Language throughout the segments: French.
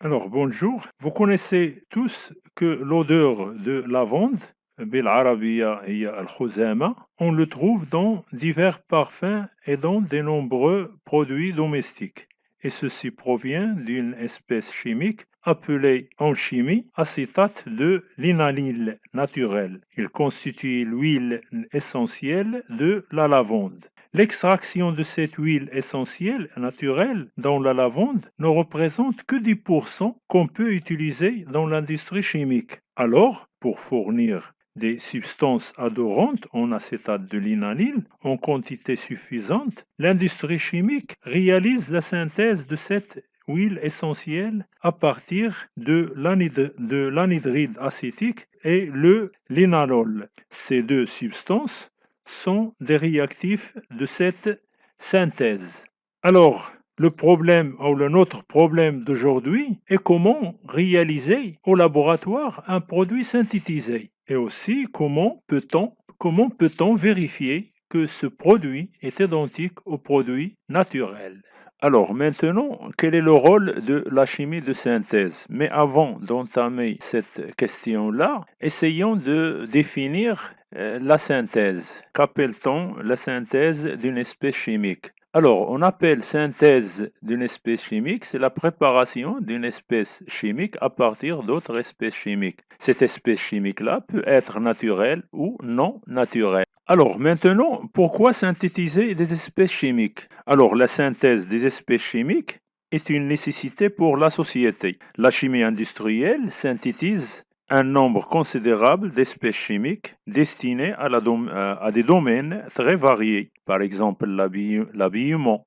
Alors bonjour, vous connaissez tous que l'odeur de lavande, بالعربية هي الخزامة, on le trouve dans divers parfums et dans de nombreux produits domestiques. Et ceci provient d'une espèce chimique appelée en chimie acétate de linalyle naturel. Il constitue l'huile essentielle de la lavande. L'extraction de cette huile essentielle naturelle dans la lavande ne représente que 10% qu'on peut utiliser dans l'industrie chimique. Alors, pour fournir des substances odorantes en acétate de linalyle en quantité suffisante, l'industrie chimique réalise la synthèse de cette huile essentielle à partir de l'anhydride acétique et le linalol. Ces deux substances sont des réactifs de cette synthèse. Alors, notre problème d'aujourd'hui est comment réaliser au laboratoire un produit synthétisé et aussi comment peut-on vérifier que ce produit est identique au produit naturel. Alors maintenant, quel est le rôle de la chimie de synthèse? Mais avant d'entamer cette question-là, essayons de définir la synthèse. Qu'appelle-t-on la synthèse d'une espèce chimique? Alors, on appelle synthèse d'une espèce chimique, c'est la préparation d'une espèce chimique à partir d'autres espèces chimiques. Cette espèce chimique-là peut être naturelle ou non naturelle. Alors maintenant, pourquoi synthétiser des espèces chimiques? Alors la synthèse des espèces chimiques est une nécessité pour la société. La chimie industrielle synthétise un nombre considérable d'espèces chimiques destinées à des domaines très variés. Par exemple, l'habillement,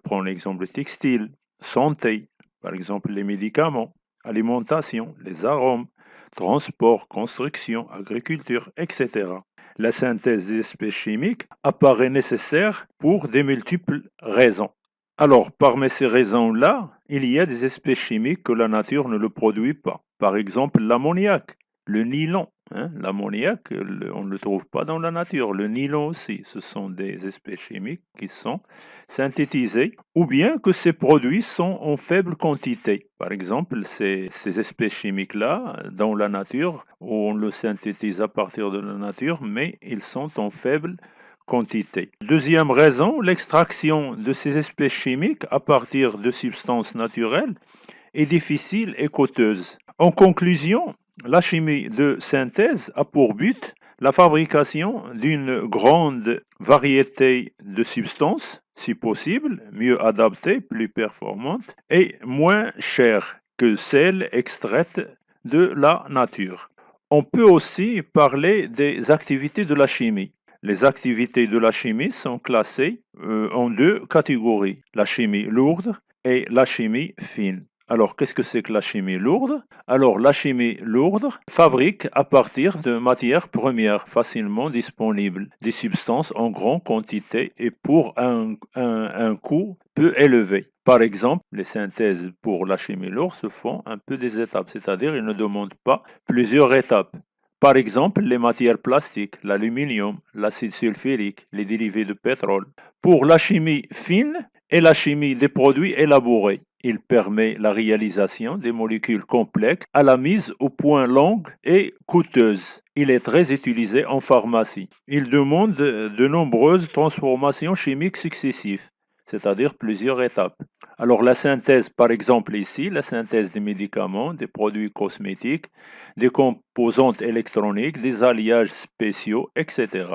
prenons l'exemple textile, santé, par exemple les médicaments, alimentation, les arômes, transport, construction, agriculture, etc. La synthèse des espèces chimiques apparaît nécessaire pour de multiples raisons. Alors, parmi ces raisons-là, il y a des espèces chimiques que la nature ne le produit pas. Par exemple, l'ammoniac, le nylon. L'ammoniac, on ne le trouve pas dans la nature. Le nylon aussi, ce sont des espèces chimiques qui sont synthétisées, ou bien que ces produits sont en faible quantité. Par exemple, ces espèces chimiques-là, dans la nature, on le synthétise à partir de la nature, mais ils sont en faible quantité. Deuxième raison, l'extraction de ces espèces chimiques à partir de substances naturelles est difficile et coûteuse. En conclusion, la chimie de synthèse a pour but la fabrication d'une grande variété de substances, si possible, mieux adaptées, plus performantes et moins chères que celles extraites de la nature. On peut aussi parler des activités de la chimie. Les activités de la chimie sont classées en deux catégories, la chimie lourde et la chimie fine. Alors, qu'est-ce que c'est que la chimie lourde? Alors, la chimie lourde fabrique à partir de matières premières facilement disponibles, des substances en grande quantité et pour un coût peu élevé. Par exemple, les synthèses pour la chimie lourde se font un peu des étapes, c'est-à-dire ils ne demandent pas plusieurs étapes. Par exemple, les matières plastiques, l'aluminium, l'acide sulfurique, les dérivés de pétrole. Pour la chimie fine et la chimie des produits élaborés, il permet la réalisation des molécules complexes à la mise au point longue et coûteuse. Il est très utilisé en pharmacie. Il demande de nombreuses transformations chimiques successives, c'est-à-dire plusieurs étapes. Alors la synthèse, par exemple ici, la synthèse des médicaments, des produits cosmétiques, des composantes électroniques, des alliages spéciaux, etc.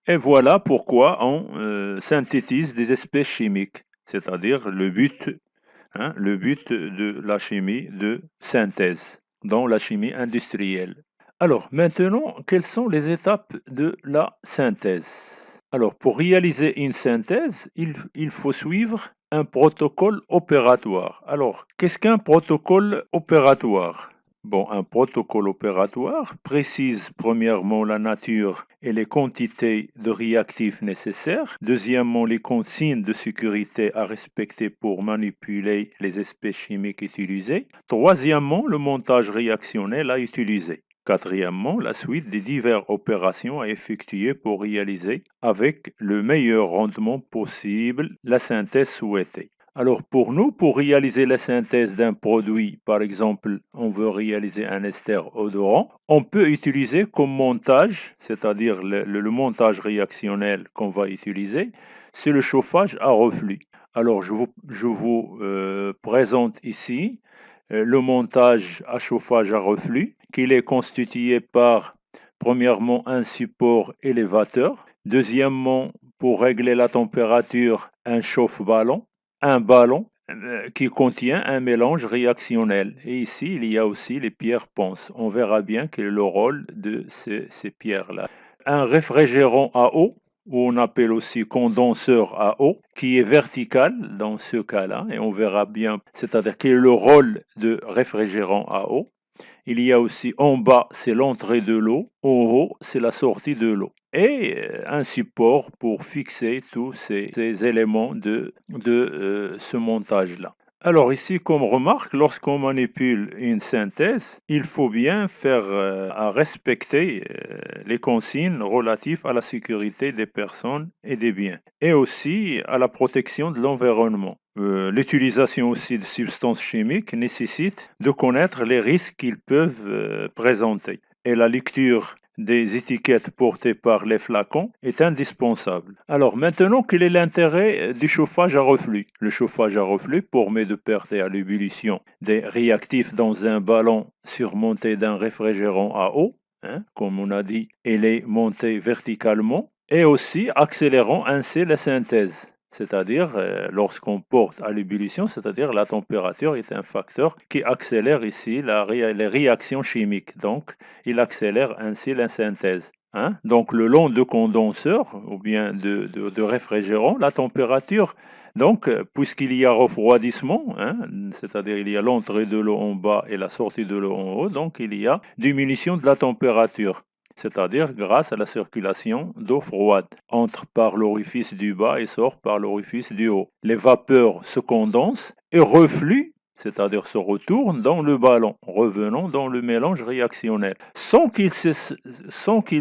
Et voilà pourquoi on synthétise des espèces chimiques, c'est-à-dire le but de la chimie de synthèse dans la chimie industrielle. Alors maintenant, quelles sont les étapes de la synthèse? Alors pour réaliser une synthèse, il faut suivre un protocole opératoire. Alors, qu'est-ce qu'un protocole opératoire? Bon, un protocole opératoire précise premièrement la nature et les quantités de réactifs nécessaires. Deuxièmement, les consignes de sécurité à respecter pour manipuler les espèces chimiques utilisées. Troisièmement, le montage réactionnel à utiliser. Quatrièmement, la suite des diverses opérations à effectuer pour réaliser avec le meilleur rendement possible la synthèse souhaitée. Alors pour nous, pour réaliser la synthèse d'un produit, par exemple, on veut réaliser un ester odorant, on peut utiliser comme montage, c'est-à-dire le montage réactionnel qu'on va utiliser, c'est le chauffage à reflux. Alors je vous présente ici le montage à chauffage à reflux, qu'il est constitué par, premièrement, un support élévateur, deuxièmement, pour régler la température, un chauffe-ballon, un ballon qui contient un mélange réactionnel. Et ici, il y a aussi les pierres ponces. On verra bien quel est le rôle de ces pierres-là. Un réfrigérant à eau, ou on appelle aussi condenseur à eau, qui est vertical dans ce cas-là, et on verra bien, c'est-à-dire quel est le rôle de réfrigérant à eau. Il y a aussi en bas, c'est l'entrée de l'eau, en haut, c'est la sortie de l'eau. Et un support pour fixer tous ces éléments de ce montage-là. Alors ici, comme remarque, lorsqu'on manipule une synthèse, il faut bien faire à respecter les consignes relatives à la sécurité des personnes et des biens, et aussi à la protection de l'environnement. L'utilisation aussi de substances chimiques nécessite de connaître les risques qu'ils peuvent présenter. Et la lecture des étiquettes portées par les flacons est indispensable. Alors maintenant, quel est l'intérêt du chauffage à reflux? Le chauffage à reflux permet de porter à l'ébullition des réactifs dans un ballon surmonté d'un réfrigérant à eau, comme on a dit, il est monté verticalement, et aussi accélérant ainsi la synthèse. C'est-à-dire, lorsqu'on porte à l'ébullition, c'est-à-dire la température est un facteur qui accélère ici les réactions chimiques. Donc, il accélère ainsi la synthèse. Donc, le long de condenseur ou bien de réfrigérant, la température, donc, puisqu'il y a refroidissement, c'est-à-dire il y a l'entrée de l'eau en bas et la sortie de l'eau en haut, donc il y a diminution de la température, c'est-à-dire grâce à la circulation d'eau froide, entre par l'orifice du bas et sort par l'orifice du haut. Les vapeurs se condensent et refluent, c'est-à-dire se retournent dans le ballon, revenant dans le mélange réactionnel, sans qu'il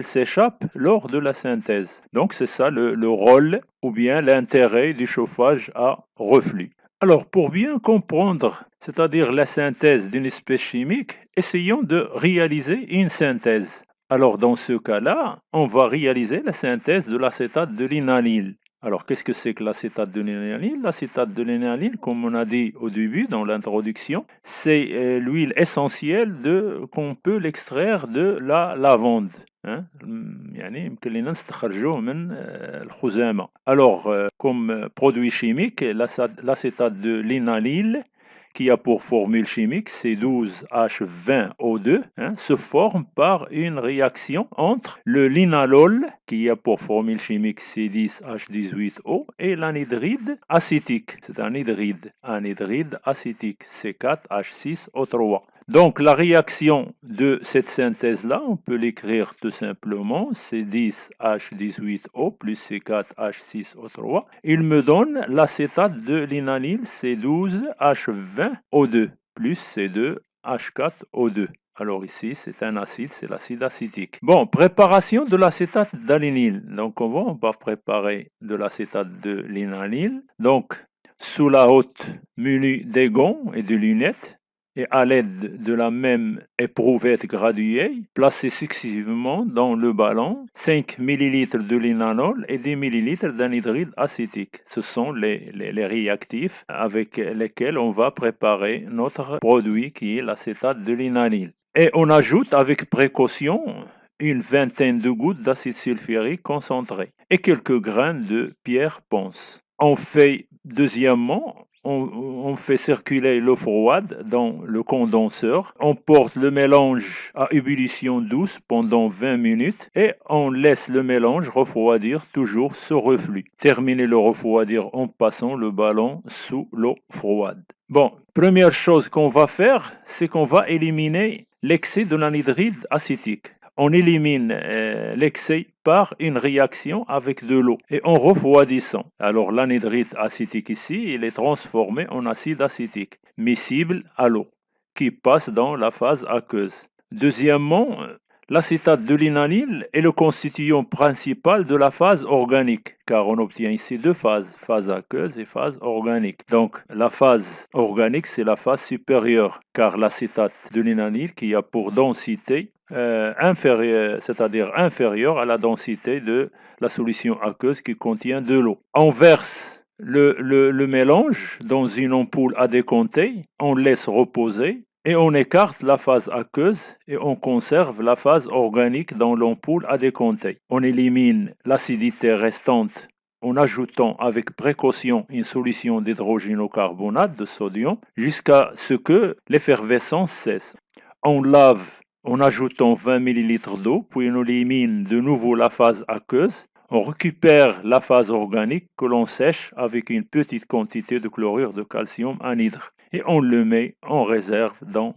s'échappe lors de la synthèse. Donc c'est ça le rôle ou bien l'intérêt du chauffage à reflux. Alors, pour bien comprendre, c'est-à-dire la synthèse d'une espèce chimique, essayons de réaliser une synthèse. Alors, dans ce cas-là, on va réaliser la synthèse de l'acétate de linalyle. Alors, qu'est-ce que c'est que l'acétate de linalyle? L'acétate de linalyle, comme on a dit au début dans l'introduction, c'est l'huile essentielle qu'on peut l'extraire de la lavande. يعني يمكن لنا نستخرجوه من الخزامة. Alors, comme produit chimique, l'acétate de linalyle, qui a pour formule chimique C12H20O2, se forme par une réaction entre le linalol, qui a pour formule chimique C10H18O, et l'anhydride acétique. C'est un anhydride acétique C4H6O3. Donc la réaction de cette synthèse-là, on peut l'écrire tout simplement C10H18O plus C4H6O3. Il me donne l'acétate de linalyle C12H20O2 plus C2H4O2. Alors ici, c'est un acide, c'est l'acide acétique. Bon, préparation de l'acétate d'alinyle. Donc on va préparer de l'acétate de linalyle. Donc, sous la hotte, muni des gants et de lunettes, et à l'aide de la même éprouvette graduée, placez successivement dans le ballon 5 ml de linalol et 10 ml d'anhydride acétique. Ce sont les réactifs avec lesquels on va préparer notre produit qui est l'acétate de linalyle. Et on ajoute avec précaution une vingtaine de gouttes d'acide sulfurique concentré et quelques grains de pierre ponce. On fait deuxièmement, on fait circuler l'eau froide dans le condenseur, on porte le mélange à ébullition douce pendant 20 minutes et on laisse le mélange refroidir toujours ce reflux. Terminez le refroidir en passant le ballon sous l'eau froide. Bon, première chose qu'on va faire, c'est qu'on va éliminer l'excès de l'anhydride acétique. On élimine l'excès par une réaction avec de l'eau et en refroidissant. Alors l'anhydride acétique ici, il est transformé en acide acétique, miscible à l'eau, qui passe dans la phase aqueuse. Deuxièmement, L'acétate de linalyle est le constituant principal de la phase organique, car on obtient ici deux phases, phase aqueuse et phase organique. Donc la phase organique, c'est la phase supérieure, car l'acétate de linalyle qui a pour densité inférieure, c'est-à-dire inférieure à la densité de la solution aqueuse qui contient de l'eau. On verse le mélange dans une ampoule à décompter, on laisse reposer et on écarte la phase aqueuse et on conserve la phase organique dans l'ampoule à décompter. On élimine l'acidité restante en ajoutant avec précaution une solution d'hydrogénocarbonate de sodium jusqu'à ce que l'effervescence cesse. On lave en ajoutant 20 ml d'eau, puis on élimine de nouveau la phase aqueuse. On récupère la phase organique que l'on sèche avec une petite quantité de chlorure de calcium anhydre et on le met en réserve dans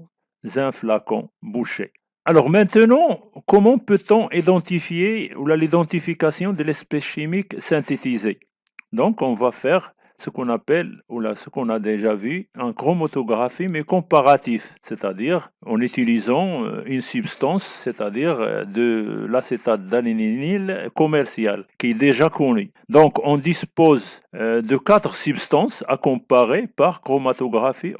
un flacon bouché. Alors maintenant, comment peut-on identifier l'identification de l'espèce chimique synthétisée? Donc on va faire ce qu'on appelle, ce qu'on a déjà vu, en chromatographie mais comparatif, c'est-à-dire en utilisant une substance, c'est-à-dire de l'acétate d'alinynyle commercial, qui est déjà connu. Donc on dispose de 4 substances à comparer par chromatographie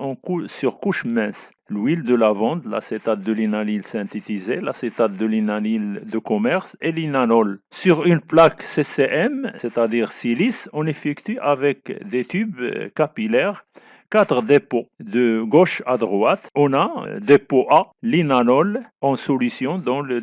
sur couche mince. L'huile de lavande, l'acétate de linalyle synthétisé, l'acétate de linalyle de commerce et l'inanol. Sur une plaque CCM, c'est-à-dire silice, on effectue avec des tubes capillaires 4 dépôts de gauche à droite. On a dépôt A, l'inanol en solution dans le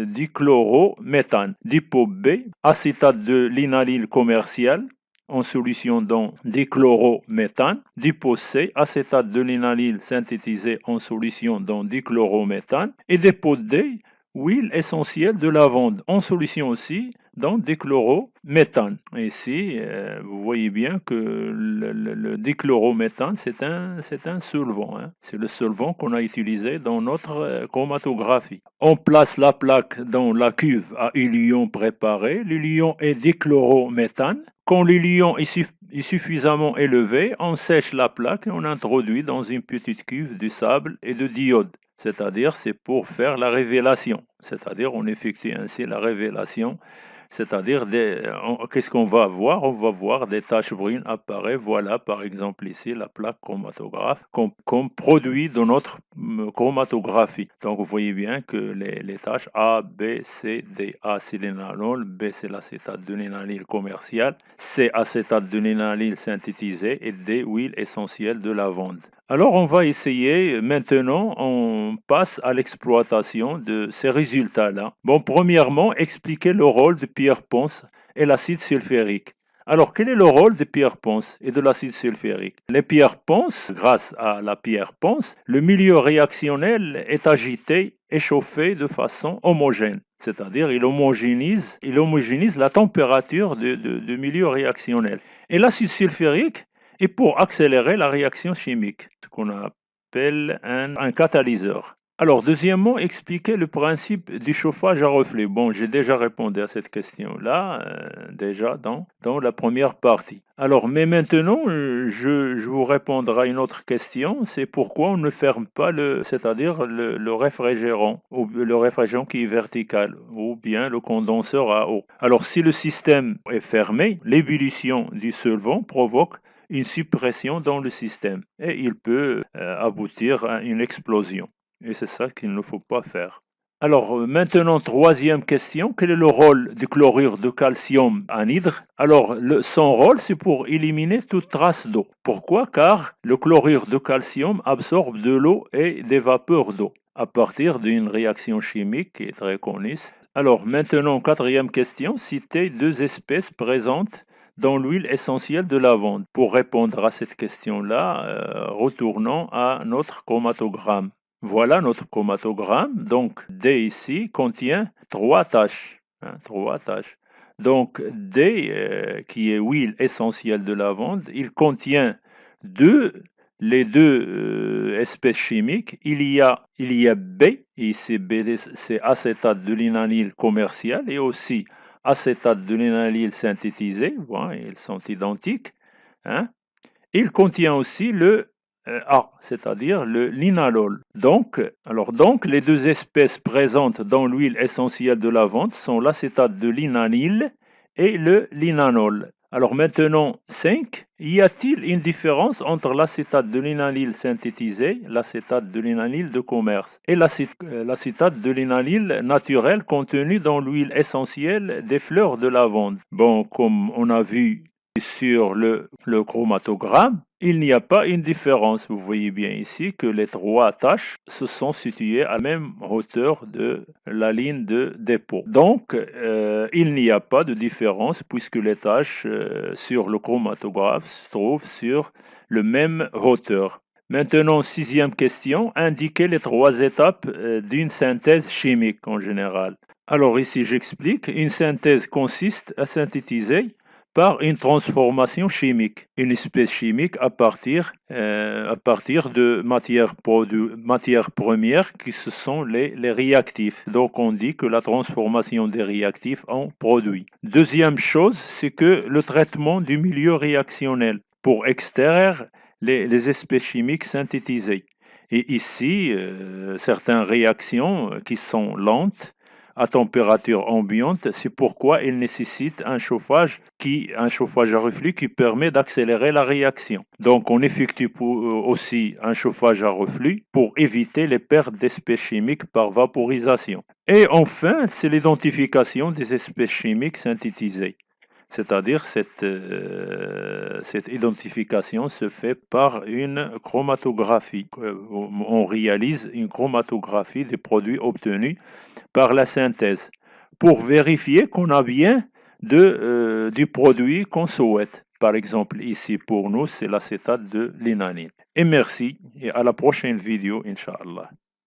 dichlorométhane. Dépôt B, acétate de linalyle commercial en solution dans dichlorométhane, dépôt C, acétate de linalyle synthétisé en solution dans dichlorométhane, et dépôt D, huile essentielle de lavande en solution aussi dans dichlorométhane. Ici, vous voyez bien que le dichlorométhane, c'est un solvant. Hein. C'est le solvant qu'on a utilisé dans notre chromatographie. On place la plaque dans la cuve à élion préparé. L'élion est dichlorométhane. Quand l'élion est suffisamment élevé, on sèche la plaque et on introduit dans une petite cuve du sable et de d'iode. C'est-à-dire, c'est pour faire la révélation. C'est-à-dire, on effectue ainsi la révélation. C'est-à-dire, qu'est-ce qu'on va voir? On va voir des taches brunes apparaître. Voilà, par exemple, ici, la plaque chromatographe qu'on produit dans notre chromatographie. Donc, vous voyez bien que les taches A, B, C, D. A, c'est l'inanol, B, c'est l'acétate de linalyle commercial, C, acétate de linalyle synthétisé et D, huile essentielle de lavande. Alors, on va essayer, maintenant, on passe à l'exploitation de ces résultats-là. Bon, premièrement, expliquer le rôle de Pierre-Ponce et l'acide sulfurique. Alors, quel est le rôle de Pierre-Ponce et de l'acide sulfurique? Les pierres-ponces, grâce à la pierre-ponce, le milieu réactionnel est agité et chauffé de façon homogène. C'est-à-dire, il homogénise la température du milieu réactionnel. Et l'acide sulfurique est pour accélérer la réaction chimique, ce qu'on appelle un catalyseur. Alors, deuxièmement, expliquer le principe du chauffage à reflux. Bon, j'ai déjà répondu à cette question-là, déjà dans la première partie. Alors, mais maintenant, je vous répondrai à une autre question, c'est pourquoi on ne ferme pas c'est-à-dire le réfrigérant, ou le réfrigérant qui est vertical, ou bien le condenseur à eau. Alors, si le système est fermé, l'ébullition du solvant provoque une suppression dans le système et il peut aboutir à une explosion. Et c'est ça qu'il ne faut pas faire. Alors maintenant, troisième question, quel est le rôle du chlorure de calcium anhydre? Alors son rôle, c'est pour éliminer toute trace d'eau. Pourquoi? Car le chlorure de calcium absorbe de l'eau et des vapeurs d'eau à partir d'une réaction chimique qui est très connue. Alors maintenant, quatrième question, citer 2 espèces présentes dans l'huile essentielle de lavande. Pour répondre à cette question-là, retournons à notre chromatogramme. Voilà notre chromatogramme. Donc, D ici contient 3 taches. 3 taches. Donc, D, qui est huile essentielle de lavande, il contient les deux espèces chimiques. Il y a B, ici B, c'est acétate de linalyle commercial, et aussi acétate de linalyle synthétisé. Voilà, ils sont identiques. Hein. Il contient aussi le A, c'est-à-dire le linalol. Donc, les deux espèces présentes dans l'huile essentielle de lavande sont l'acétate de linanyle et le linanol. Alors maintenant, 5. Y a-t-il une différence entre l'acétate de linanyle synthétisé, l'acétate de linanyle de commerce, et l'acétate de linanyle naturel contenu dans l'huile essentielle des fleurs de lavande? Bon, comme on a vu sur le chromatogramme, il n'y a pas une différence. Vous voyez bien ici que les trois taches se sont situées à la même hauteur de la ligne de dépôt. Donc, il n'y a pas de différence puisque les taches sur le chromatographe se trouvent sur le même hauteur. Maintenant, 6e question, indiquez les 3 étapes d'une synthèse chimique en général. Alors ici, j'explique. Une synthèse consiste à synthétiser par une transformation chimique, une espèce chimique à partir de matières premières qui ce sont les réactifs. Donc on dit que la transformation des réactifs en produit. Deuxième chose, c'est que le traitement du milieu réactionnel pour extraire les espèces chimiques synthétisées. Et ici, certaines réactions qui sont lentes à température ambiante, c'est pourquoi il nécessite un chauffage à reflux qui permet d'accélérer la réaction. Donc on effectue aussi un chauffage à reflux pour éviter les pertes d'espèces chimiques par vaporisation. Et enfin, c'est l'identification des espèces chimiques synthétisées. C'est-à-dire cette identification se fait par une chromatographie. On réalise une chromatographie des produits obtenus par la synthèse pour vérifier qu'on a bien du produit qu'on souhaite. Par exemple, ici pour nous, c'est l'acétate de linanyle. Et merci et à la prochaine vidéo, Inch'Allah.